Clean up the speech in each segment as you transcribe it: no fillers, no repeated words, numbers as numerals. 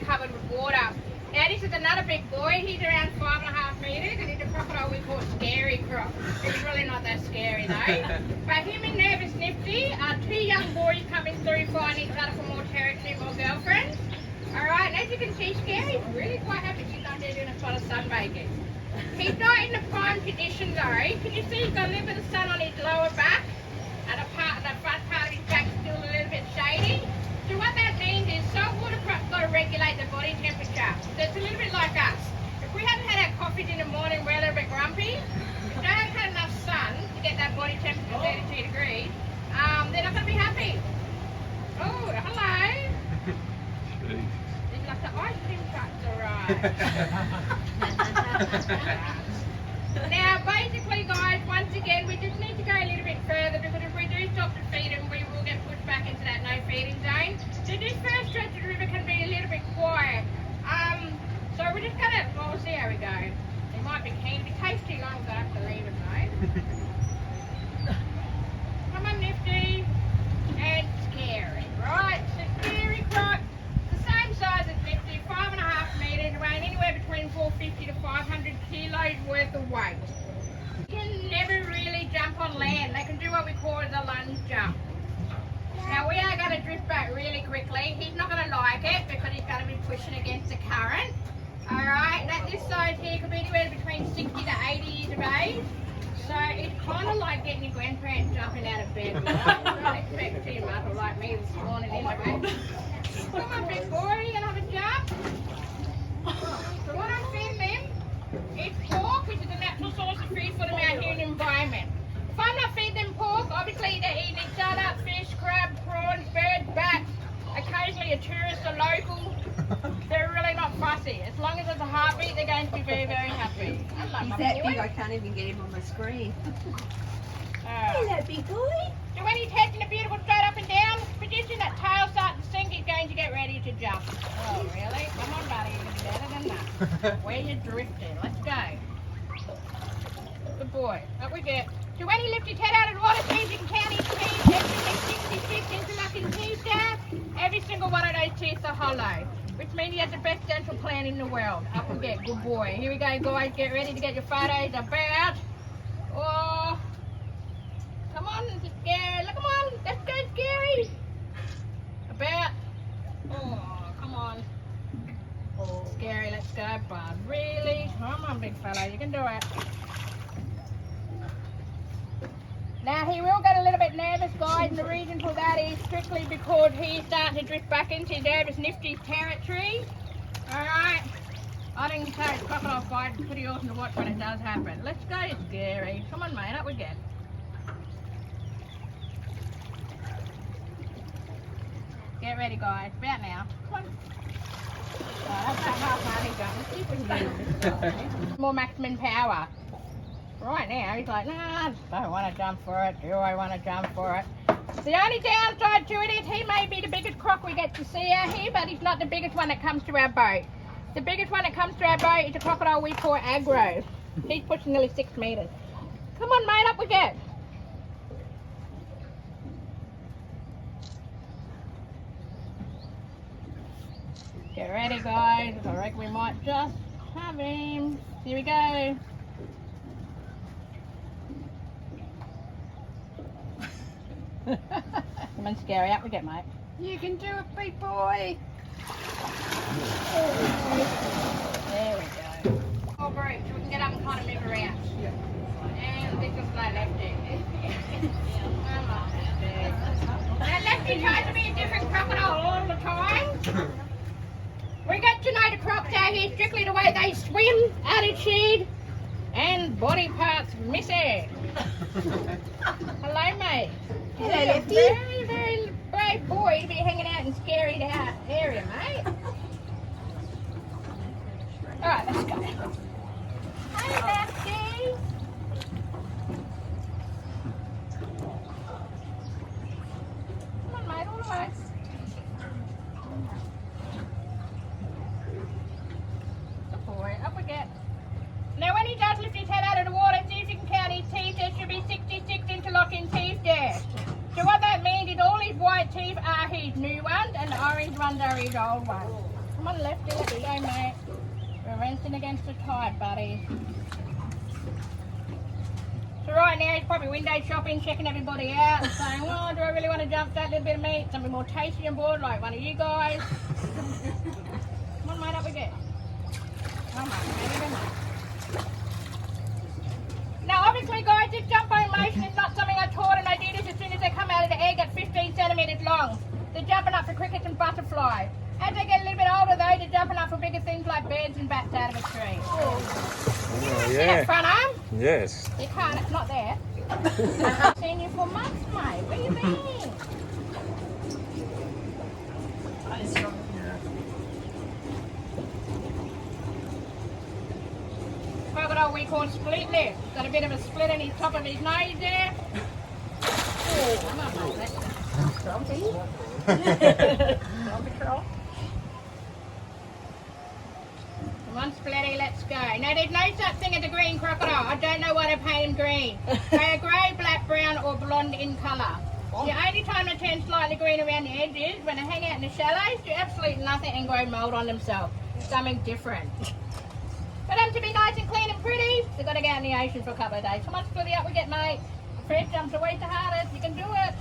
covered with water. Now this is another big boy. He's around 5.5 metres and he's a crocodile we call Scary Croc. He's really not that scary though. But him and Nervous Nifty are two young boys coming through finding each other for more territory, more girlfriends. Alright, and as you can see, Scary's really quite happy. She's up there doing a spot of sunbaking. He's not in the prime condition though. Can you see he's got a little bit of sun on his lower back? And the front part of his back is still a little bit shady. So what that means is saltwater crocs got to regulate the body temperature. So it's a little bit like us. If we haven't had our coffees in the morning, we're a little bit grumpy. If they haven't had enough sun to get that body temperature 32 degrees, they're not going to be happy. Oh, hello. It's like the ice cream trucks arrived. Now, basically, guys, once again, we just need to go a little bit further because if we do stop to feed them, we will get pushed back into that no feeding zone. So this first stretch of the river can be a little bit quiet. So we're just gonna, well, we'll see how we go. It might be keen. If it takes too long, we'll have to leave it, though. Come on, Nifty. And Scary, right? So Scary Croc, the same size as Nifty, 5.5 metres, weighing anywhere between 450 to 500 kilos worth of weight. They can never really jump on land. They can do what we call the lunge jump. Now we are going to drift back really quickly. He's not going to like it because he's going to be pushing against the current. Alright, now this size here could be anywhere between 60 to 80 years of age. So it's kind of like getting your grandparents jumping out of bed. Don't expect too much, or like me this morning anyway. Come on, big boy, you gonna have a jump? So what I'm feeding them is pork, which is a natural source of food for them out here in the environment. If I'm not feeding them pork, obviously they're eating shad-up, fish, crab, prawns, birds, bats, occasionally a tourist, a local. They're really not fussy. As long as there's a heartbeat, they're going to be very, very happy. He's that big, I can't even get him on my screen. Hello, big boy. So when he's heading a beautiful straight up and down position, that tail starts to sink, he's going to get ready to jump. Oh, really? Come on, buddy. You can do better than that. Where you drifting? Let's go. Good boy. Up we get. So when he lifts his head out of the water, seems you can count his teeth. There's 66 interlocking teeth there. Every single one of those teeth are hollow, which means he has the best dental plan in the world. Up we get. Good boy. Here we go, guys. Get ready to get your photos. About. Oh. Come on, Scary. Look, come on. Let's go, Scary. About. Oh, come on. Oh, Scary, let's go, bud. Really? Come on, big fella. You can do it. Now, he will get a little bit nervous, guys, and the reason for that is strictly because he's starting to drift back into Nervous Nifty's territory. Alright? I didn't say it's crocodile fight. It's pretty awesome to watch when it does happen. Let's go, Scary. Come on, mate. Up we get. Get ready, guys. About now. Come on. Oh, that's that half money jump. More maximum power. Right now, he's like, nah, I don't want to jump for it. Do I want to jump for it? The only downside to it is he may be the biggest croc we get to see out here, but he's not the biggest one that comes to our boat. The biggest one that comes to our boat is a crocodile we call Agro. He's pushing nearly 6 metres. Come on, mate, up we get. Get ready, guys. I reckon we might just have him. Here we go. Come on, Scary. Out we get, mate. You can do it, big boy. There we go. Oh, great. So we can get up and kind of move around. And this is like lefty. Now, lefty tries to be a different crocodile all the time. We get to know the crocs out here strictly the way they swim, attitude, and body parts missing. Hello, mate. Hello, Lefty. Very, very brave boy to be hanging out in Scary area, mate. Alright, let's go. Hey, Lefty. Come on, mate, all the way. Good boy, up we get. Now, when he does lift his head out of the water, see if you can count his teeth. There should be 66 interlocking teeth there. So what that means is all his white teeth are his new ones and the orange ones are his old ones. Come on, Lefty, let's go, mate. We're racing against the tide, buddy. So right now he's probably window shopping, checking everybody out and saying, well, do I really want to jump that little bit of meat? Something more tasty on board like one of you guys. Come on, mate, up we go. Come on, mate, Now obviously guys, this jump bone motion is not something I taught and I do this as soon as they come out of the egg at 15 centimetres long. They're jumping up for crickets and butterflies. As they get a little bit older though, they're jumping up for bigger things like birds and bats out of a tree. Oh, See that front arm? Yes. You can't, it's not there. I've seen you for months, mate. Where you been? Crocodile we call split lip. Got a bit of a split in his top of his nose there. Oh, I'm not like that. Troll. Come on, Splitty, let's go. Now, there's no such thing as a green crocodile. I don't know why they paint them green. They are grey, black, brown, or blonde in colour. The only time they turn slightly green around the edges when they hang out in the shallows, do absolutely nothing and grow mould on themselves. Something different. For them to be nice and clean and pretty, they've got to go out in the ocean for a couple of days. Come on, Splitty, up we get, mate. First jump's always the hardest. You can do it.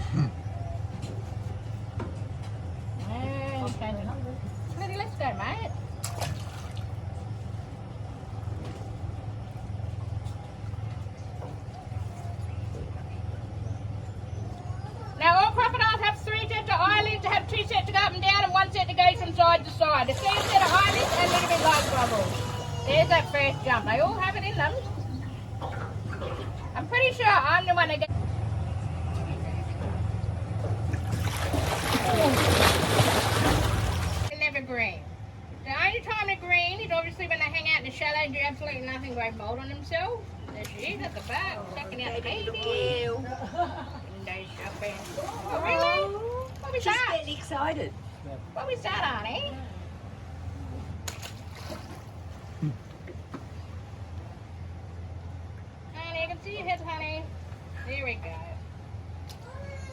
Splitty, let's go, mate. Now all crocodiles have 3 sets of eyelids. They have 2 sets to go up and down and 1 set to go from side to side. The same set of eyelids and a little bit like bubbles. There's that first jump. They all have it in them. I'm pretty sure I'm the one that gets... They're never green. The only time they're green is obviously when they hang out in the shallow and do absolutely nothing, grow mold on themselves. There she is at the back, sucking out the baby. Window shopping. Oh, really? What was She's that? getting excited. What was that, Arnie? Honey, I can see your head, honey. There we go.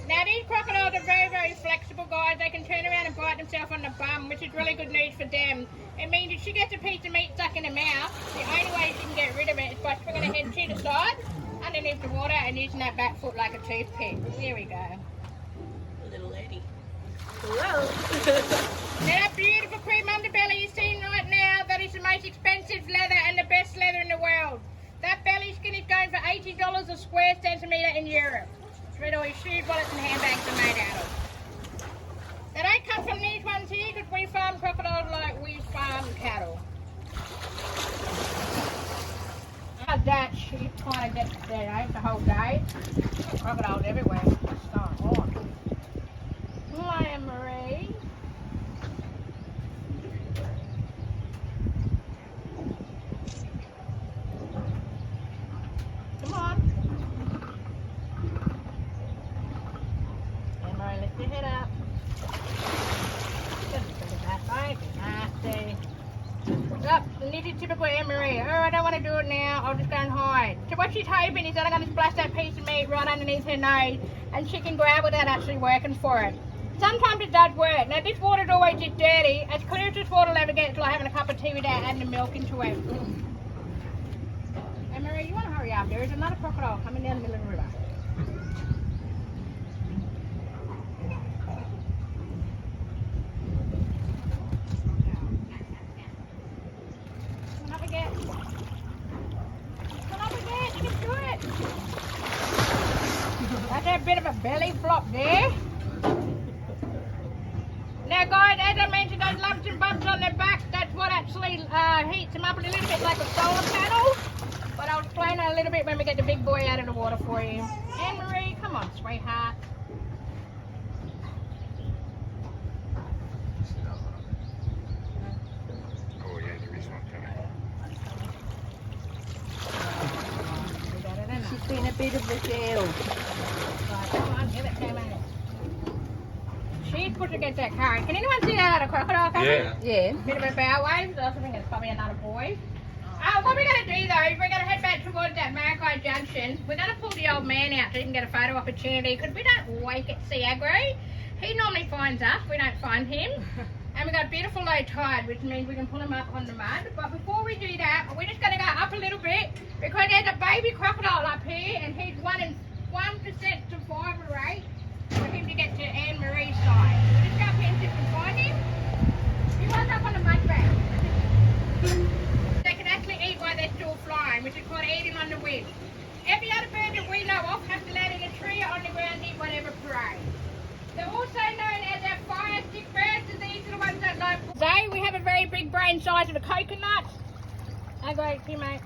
Now these crocodiles are very, very flexible, guys. They can turn around and bite themselves on the bum, which is really good news for them. It means if she gets a piece of meat stuck in her mouth, the only way she can get rid of it is by swinging her head to the side, underneath the water, and using that back foot like a toothpick. There we go. Little lady. Now that beautiful cream underbelly you're seeing right now, that is the most expensive leather and the best leather in the world. That belly skin is going for $80 a square centimetre in Europe. It's where all your shoes, wallets and handbags are made out of. They don't come from these ones here because we farm crocodiles like we farm cattle. That sheep kind of gets there, eh, the whole day. Crocodiles everywhere. It's so hot. Hi, Marie. Come on. Emery, lift your head up. Just look at that, right? Nasty. Up, nitty typical Emery. Oh, I don't want to do it now. I'll just go and hide. So what she's hoping is that I'm going to splash that piece of meat right underneath her nose and she can grab without actually working for it. Sometimes it does work. Now this water's always just dirty. As clear as this water will ever get, it's like having a cup of tea without adding the milk into it. Emery, you want to hurry up? There is another crocodile coming down the middle of the river. Come up again. Come up again. You can do it. That's a bit of a belly flop there. Now guys, as I mentioned, those lumps and bumps on their back, that's what actually heats them up a little bit like a solar panel. But I'll explain that a little bit when we get the big boy out of the water for you. Anne-Marie, come on, sweetheart. Oh yeah, there is one coming. She's been a bit of a girl. Right, come on, give it to me. She's pushed against that current. Can anyone see that at a crocodile coming? Yeah. Yeah. Bit of a bow wave, so I think it's probably another boy. What we're going to do though is we're going to head back towards that Marikai Junction. We're going to pull the old man out so he can get a photo opportunity because we don't always get to see Agro. He normally finds us, we don't find him. And we got beautiful low tide, which means we can pull them up on the mud. But before we do that, we're just going to go up a little bit because there's a baby crocodile up here and he's 1% to 5 or 8 for him to get to Anne Marie's side. We'll just go up here and see if we can find him. He was up on the mud bank. They can actually eat while they're still flying, which is called eating on the wing. Every other bird that we know of has to land in a tree or on the ground, eat whatever prey. They're also known as our fire stick birds, and these are the ones that like. Today we have a very big brain size of a coconut. I go here, mate.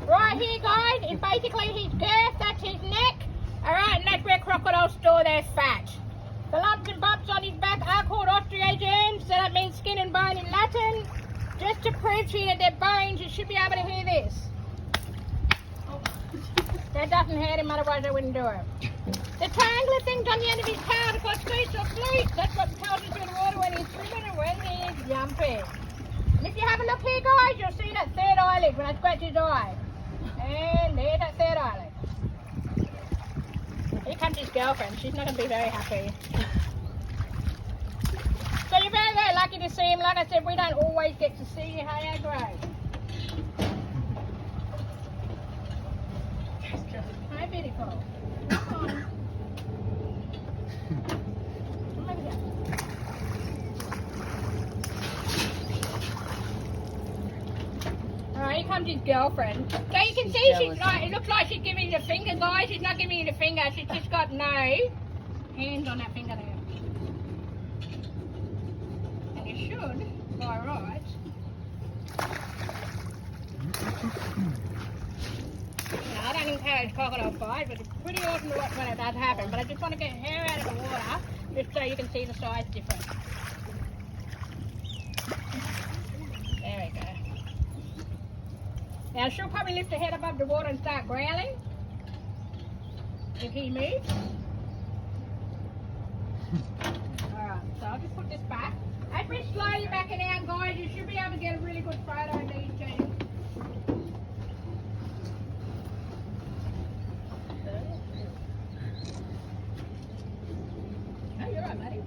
Right here, guys, and basically his girth, that's his neck. Alright, and that's where crocodiles store their fat. The lumps and bumps on his back are called osteoderms, so that means skin and bone in Latin. Just to prove to you that they're bones, you should be able to hear this. That doesn't hurt him, otherwise I wouldn't do it. The triangular things on the end of his tail is like scoots or flutes. That's what tells us in the water when he's swimming and when he's jumping. And if you have a look here, guys, you'll see that third eyelid when I scratch his eye. And there's that third eyelid. Here comes his girlfriend. She's not going to be very happy. So you're very, very lucky to see him. Like I said, we don't always get to see you. Hey, great. Hi, beautiful. Come on. Come over here. Alright, here comes his girlfriend. So you can see she's like, it looks like she's giving you the finger, guys. She's not giving you the finger. She's just got no hands on that finger there. And you should, by right. Now, I don't encourage crocodile fight, but it's pretty awesome to watch when it does happen. But I just want to get her out of the water just so you can see the size difference. There we go. Now she'll probably lift her head above the water and start growling if he moves. Alright, so I'll just put this back. As we slowly back it out, guys, you should be able to get a really good photo of these two. Oh, you're right, buddy.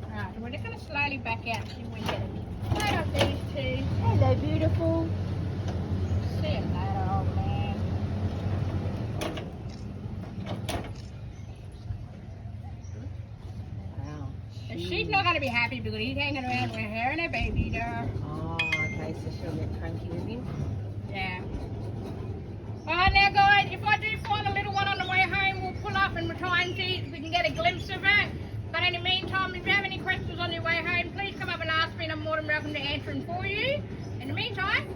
Alright, so we're just going to slowly back out so we get a photo of these two. Hello, beautiful. See you later, old man. Wow. And she's not going to be happy because he's hanging around with her and her baby there. Oh, okay, so she'll get cranky with him. Yeah. Alright now, guys, if I do find a little one on the way home, we'll pull up and we'll try and see if we can get a glimpse of it. But in the meantime, if you have any questions on your way home, please come up and ask me and I'm more than welcome to answer them for you. In the meantime,